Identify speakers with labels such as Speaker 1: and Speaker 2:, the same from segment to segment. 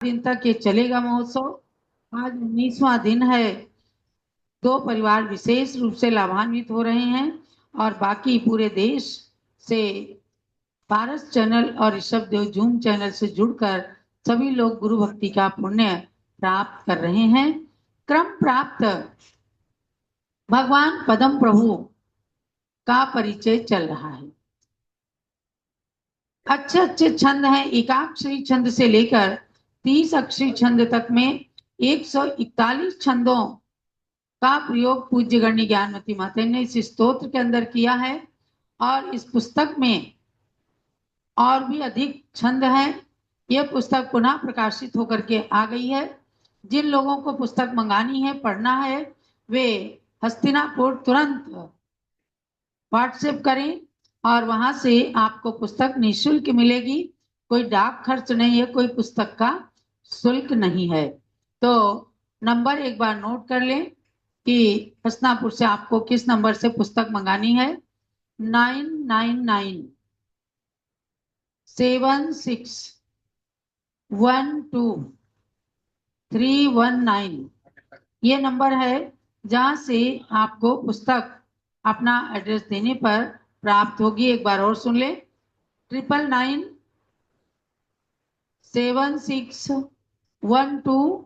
Speaker 1: दिन तक ये चलेगा महोत्सव। आज 19वां दिन है। 2 परिवार विशेष रूप से लाभान्वित हो रहे हैं और बाकी पूरे देश से पारस चैनल और ऋषभ देव जूम चैनल से जुड़कर सभी लोग गुरु भक्ति का पुण्य प्राप्त कर रहे हैं। क्रम प्राप्त भगवान पदम प्रभु का परिचय चल रहा है। अच्छे अच्छे छंद हैं। एकाक्षरी छंद से लेकर 30 अक्षरी छंद तक में 141 छंदों का प्रयोग पूज्य गण्य ज्ञानमती माता ने इस स्तोत्र के अंदर किया है। और इस पुस्तक में और भी अधिक छंद हैं। यह पुस्तक पुनः प्रकाशित होकर के आ गई है। जिन लोगों को पुस्तक मंगानी है, पढ़ना है, वे हस्तिनापुर तुरंत व्हाट्सएप करें और वहां से आपको पुस्तक निःशुल्क मिलेगी। कोई डाक खर्च नहीं है, कोई पुस्तक का शुल्क नहीं है। तो नंबर एक बार नोट कर लें कि हस्तिनापुर से आपको किस नंबर से पुस्तक मंगानी है। 999612 319 ये नंबर है जहां से आपको पुस्तक अपना एड्रेस देने पर प्राप्त होगी। एक बार और सुन ले। 999612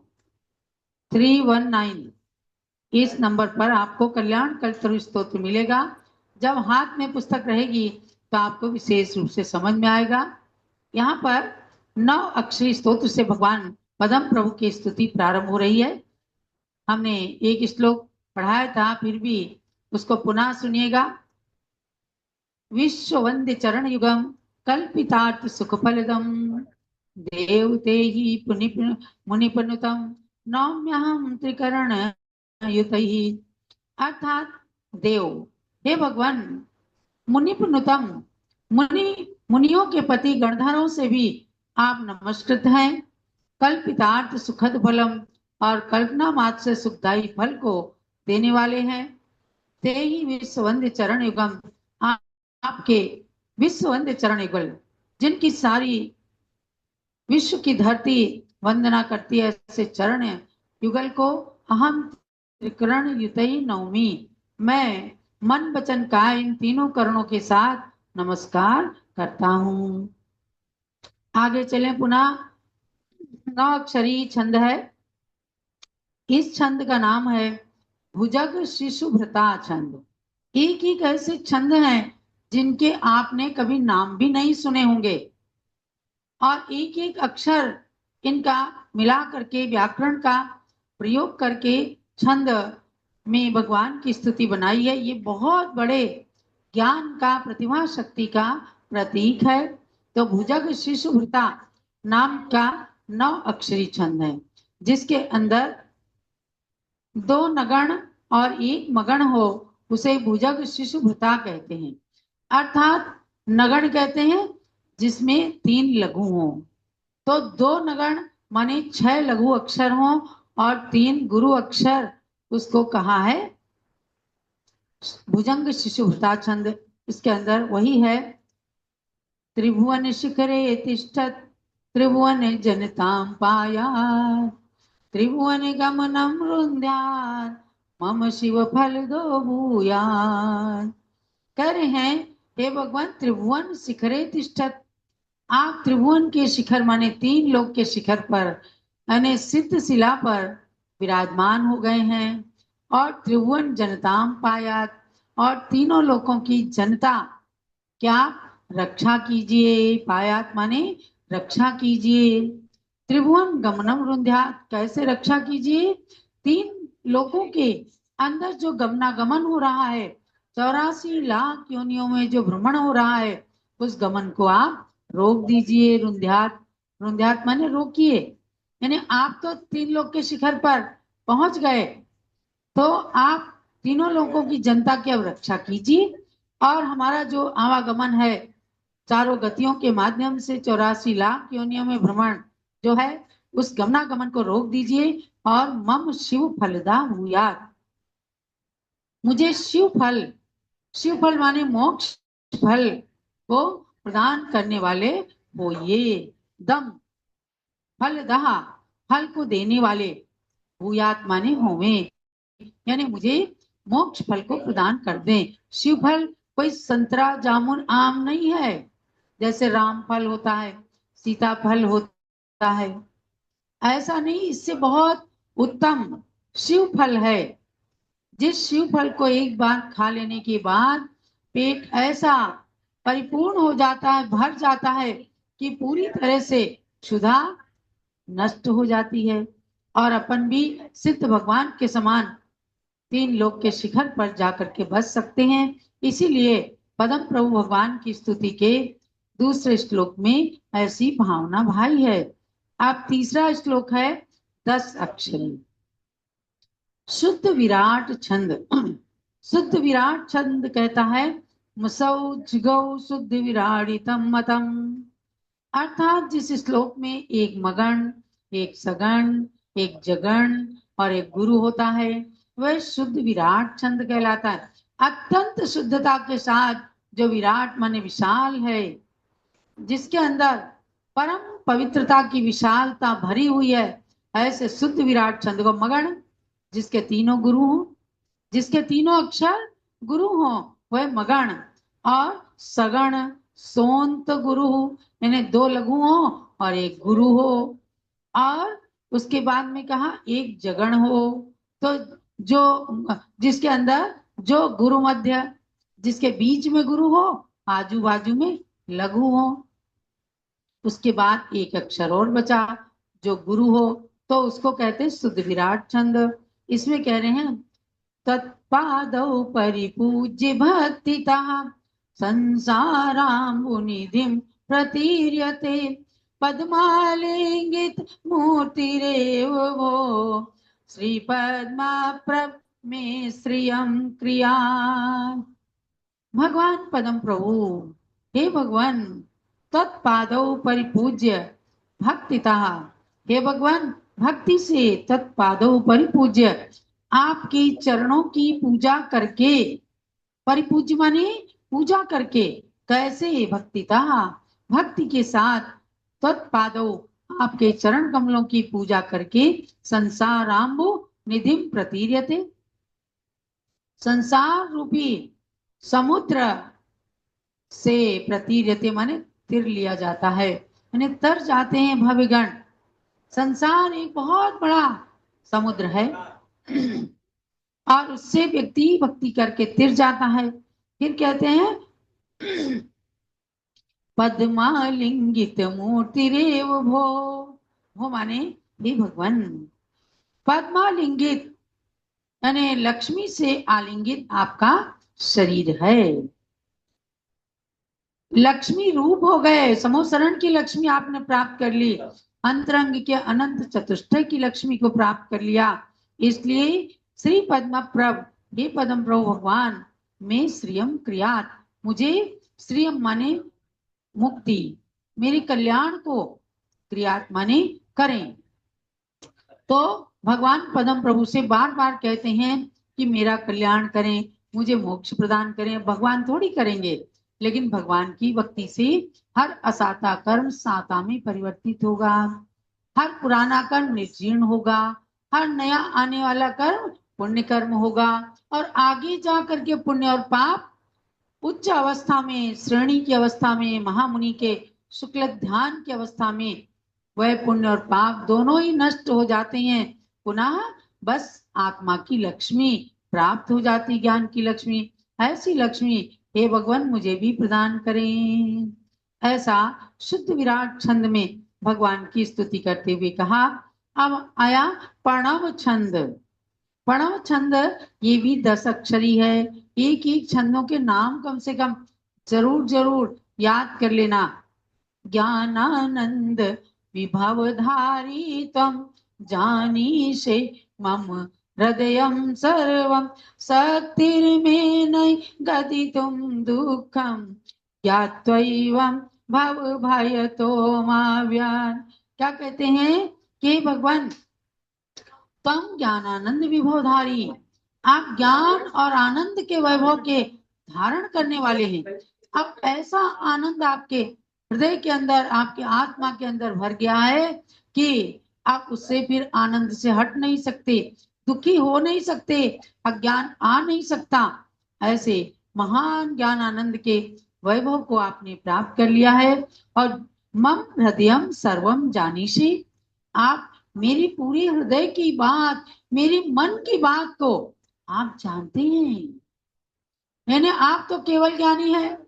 Speaker 1: 319 इस नंबर पर आपको कल्याण कल्पतरु स्तोत्र मिलेगा। जब हाथ में पुस्तक रहेगी तो आपको विशेष रूप से समझ में आएगा। यहाँ पर 9 अक्षरी स्तोत्र से भगवान पदम प्रभु की स्तुति प्रारंभ हो रही है। हमने एक श्लोक पढ़ाया था, फिर भी उसको पुनः सुनिएगा। विश्व वंद्य चरण युगम कल्पितार्थ सुख फलदम देवते ही मुनिपनुतम नौम्यहम त्रिकरण युत ही। अर्थात देव, हे भगवान, मुनिपनुतम, मुनियों के पति गणधरों से भी आप नमस्कृत हैं। कल्पितार्थ सुखद फलम, और कल्पना मात्र से सुखदायी फल को देने वाले हैं। ते ही विश्ववंद्य चरण युगम, आपके विश्ववंद्य चरण युगल, जिनकी सारी विश्व की धरती वंदना करती है, ऐसे चरण युगल को अहम त्रिकरण युतई नौमी, मैं मन वचन काया इन तीनों करणों के साथ नमस्कार करता हूं। आगे चलें। पुनः 9 अक्षरी छंद है। इस छंद का नाम है भुजग शिशुभृता छंद। एक एक ऐसे छंद हैं जिनके आपने कभी नाम भी नहीं सुने होंगे और एक एक अक्षर इनका मिला करके व्याकरण का प्रयोग करके छंद में भगवान की स्तुति बनाई है। ये बहुत बड़े ज्ञान का, प्रतिभा शक्ति का प्रतीक है। तो भुजग शिशुभृता नाम का 9 अक्षरी छंद है, जिसके अंदर 2 नगण और 1 मगण हो, उसे भुजग शिशुभृता कहते हैं। अर्थात नगण कहते हैं जिसमें 3 लघु हो। तो 2 नगण माने 6 लघु अक्षर हो और 3 गुरु अक्षर, उसको कहा है भुजंग शिशुभृता छंद। इसके अंदर वही है, त्रिभुवन शिखरे तिष्ठत त्रिभुवन जनताम पाया, त्रिभुवन गमनम रुंध्यान मम शिव फल दो भूयान। कह रहे हैं, हे भगवान, त्रिभुवन शिखरे तिष्ठत, आप त्रिभुवन के शिखर माने 3 लोक के शिखर पर यानी सिद्ध शिला पर विराजमान हो गए हैं। और त्रिभुवन जनताम पायात, और तीनों लोकों की जनता क्या रक्षा कीजिए। पायात माने रक्षा कीजिए। त्रिभुवन गमनम रुंध्यात, कैसे रक्षा कीजिए। 3 लोकों के अंदर जो गमनागमन हो रहा है, 84 लाख योनियों में जो भ्रमण हो रहा है, उस गमन को आप रोक दीजिए। रुंध्यात, रुंध्यात माने रोकिए। यानी आप तो 3 लोक के शिखर पर पहुंच गए, तो आप तीनों लोगों की जनता की अब रक्षा कीजिए। और हमारा जो आवागमन है चारों गतियों के माध्यम से 84 लाख योनियों में भ्रमण जो है, उस गमनागमन को रोक दीजिए। और मम शिव फलदा भूयात, मुझे शिव फल माने मोक्ष फल को प्रदान करने वाले होइए। दम फलदहा, फल को देने वाले, भूयात माने होवे, यानी मुझे मोक्ष फल को प्रदान कर दें। शिव फल कोई संतरा जामुन आम नहीं है, जैसे राम फल होता है, सीता फल होता है, ऐसा नहीं। इससे बहुत उत्तम शिव फल है। जिस शिव फल को एक बार खा लेने के बाद पेट ऐसा परिपूर्ण हो जाता है, भर जाता है कि पूरी तरह से क्षुधा नष्ट हो जाती है और अपन भी सिद्ध भगवान के समान तीन लोक के शिखर पर जाकर के बस सकते हैं। इसीलिए पदम प्रभु भगवान की स्तुति के दूसरे श्लोक में ऐसी भावना भाई है। अब तीसरा श्लोक है 10 अक्षरी, शुद्ध विराट छंद। शुद्ध विराट छंद कहता है मुसौ जिगौ शुद्ध विराडितम मतम, अर्थात जिस श्लोक में एक मगन, एक सगण, एक जगण और एक गुरु होता है, वह शुद्ध विराट छंद कहलाता है। अत्यंत शुद्धता के साथ जो विराट माने विशाल है, जिसके अंदर परम पवित्रता की विशालता भरी हुई है, ऐसे शुद्ध विराट छंद को मगन, जिसके तीनों गुरु हों, जिसके तीनों अक्षर गुरु हों, वह मगन। और सगण सोंत गुरु हो, यानी 2 लघु हो और एक गुरु हो। और उसके बाद में कहा एक जगण हो, तो जो जिसके अंदर जो गुरु मध्य, जिसके बीच में गुरु हो, आजू बाजू में लघु हो। उसके बाद एक अक्षर और बचा जो गुरु हो, तो उसको कहते हैं शुद्ध विराट छंद। इसमें कह रहे हैं तत्पादौ परिपूज्य भक्तितः संसाराम्बुनिधिं प्रतीर्यते, पद्मालिंगित मूर्तिरेव वो श्री पद्माप्रभ में श्रियं क्रिया। भगवान पदम प्रभु, हे भगवान, तत्पादौ परिपूज्य भक्तिता, हे भगवान भक्ति से तत्पादौ परिपूज्य, आपके चरणों की पूजा करके, परिपूज्य माने पूजा करके, कैसे भक्तिता, भक्ति के साथ, तत्पादौ आपके चरण कमलों की पूजा करके, संसाराम्बु निधिम प्रतीर्यते, संसार रूपी समुद्र से प्रतीर्यते माने तिर लिया जाता है, यानी तर जाते हैं भविगण। संसार एक बहुत बड़ा समुद्र है और उससे व्यक्ति भक्ति करके तिर जाता है। फिर कहते हैं पद्मालिंगित मूर्तिरेव भो माने हे भगवान, पद्मालिंगित यानी लक्ष्मी से आलिंगित आपका शरीर है। लक्ष्मी रूप हो गए, समोसरण की लक्ष्मी आपने प्राप्त कर ली, अंतरंग के अनंत चतुष्टय की लक्ष्मी को प्राप्त कर लिया। इसलिए श्री पद्म प्रभ, हे पद्म प्रभु भगवान, में श्रियम क्रियात, मुझे श्रियम माने मुक्ति, मेरे कल्याण को क्रियात माने करें। तो भगवान पद्म प्रभु से बार बार कहते हैं कि मेरा कल्याण करें, मुझे मोक्ष प्रदान करें। भगवान थोड़ी करेंगे, लेकिन भगवान की भक्ति से हर असाता कर्म साता में परिवर्तित होगा, हर पुराना कर्म निर्जीर्ण होगा, हर नया आने वाला कर्म पुण्य कर्म होगा, और आगे जा करके पुण्य और पाप उच्च अवस्था में, श्रेणी की अवस्था में, महामुनि के शुक्ल ध्यान की अवस्था में वह पुण्य और पाप दोनों ही नष्ट हो जाते हैं। पुनः बस आत्मा की लक्ष्मी प्राप्त हो जाती, ज्ञान की लक्ष्मी। ऐसी लक्ष्मी हे भगवान मुझे भी प्रदान करें। ऐसा शुद्ध विराट छंद में भगवान की स्तुति करते हुए कहा। अब आया प्रणव छंद। प्रणव छंद ये भी 10 अक्षरी है। एक एक छंदों के नाम कम से कम जरूर जरूर याद कर लेना। ज्ञानानंद विभवधारी त्वं जानीषे मम हृदयं सर्वं, शक्तिर्मेनै गदितुं दुःखं, ज्ञात्वैवं भवभयतो माव्यान्। क्या कहते हैं कि भगवान तम ज्ञानानंद विभवधारी, आप ज्ञान और आनंद के वैभव के धारण करने वाले हैं। अब ऐसा आनंद आपके हृदय के अंदर, आपके आत्मा के अंदर भर गया है कि आप उससे फिर आनंद से हट नहीं सकते, दुखी हो नहीं सकते, अज्ञान आ नहीं सकता। ऐसे महान ज्ञान आनंद के वैभव को आपने प्राप्त कर लिया है। और मम हृदयम सर्वम जानीषी, आप मेरी पूरी हृदय की बात, मेरी मन की बात को आप जानते हैं। यानी आप तो केवल ज्ञानी है,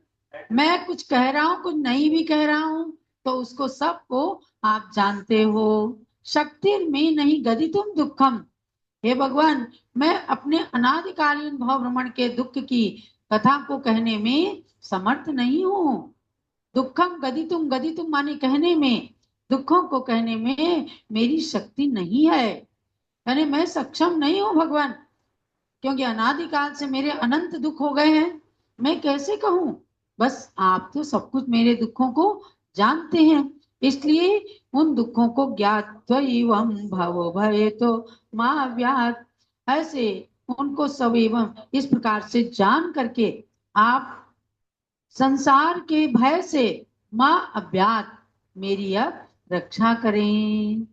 Speaker 1: मैं कुछ कह रहा हूं, कुछ नहीं भी कह रहा हूं, तो उसको सबको आप जानते हो। शक्ति में नहीं गदितुम दुखम, हे भगवान, मैं अपने अनादिकालीन भव भ्रमण के दुख की कथा को कहने में समर्थ नहीं हूं। दुखम गदितुम, गदितुम माने कहने में, दुखों को कहने में मेरी शक्ति नहीं है। यानी मैं सक्षम नहीं हूं भगवान, क्योंकि अनादिकाल से मेरे अनंत दुख हो गए हैं। मैं कैसे कहूं? बस आप तो सब कुछ मेरे दुखों को जानते हैं, इसलिए उन दुखों को ज्ञात्वैवं भव भय तो माँ व्यात, ऐसे उनको सब एवं इस प्रकार से जान करके आप संसार के भय से माँ अव्यात मेरी अब रक्षा करें।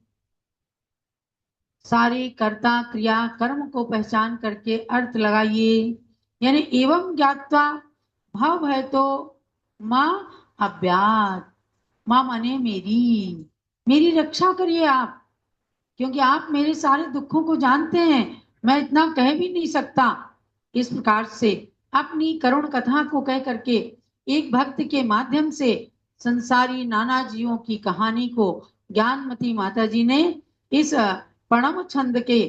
Speaker 1: सारे कर्ता क्रिया कर्म को पहचान करके अर्थ लगाइए। यानी एवं ज्ञात्वा, भाव है तो माँ अव्यात, माँ माने मेरी, मेरी रक्षा करिए आप, क्योंकि आप मेरे सारे दुखों को जानते हैं, मैं इतना कह भी नहीं सकता। इस प्रकार से अपनी करुण कथा को कह करके एक भक्त के माध्यम से संसारी नाना जीवों की कहानी को ज्ञानमती माता जी ने इस प्रणव छंद के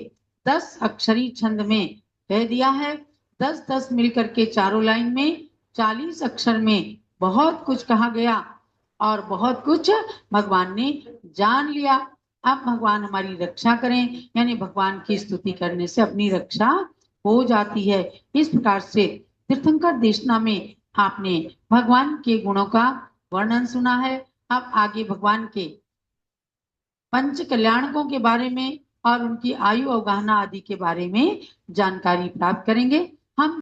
Speaker 1: 10 अक्षरी छंद में कह दिया है। 10-10 मिलकर के चारों लाइन में 40 अक्षर में बहुत कुछ कहा गया और बहुत कुछ भगवान ने जान लिया। अब भगवान हमारी रक्षा करें, यानी भगवान की स्तुति करने से अपनी रक्षा हो जाती है। इस प्रकार से तीर्थंकर देशना में आपने भगवान के गुणों का वर्णन सुना है। अब आगे भगवान के पंच कल्याणकों के बारे में और उनकी आयु अवगाहना आदि के बारे में जानकारी प्राप्त करेंगे। हम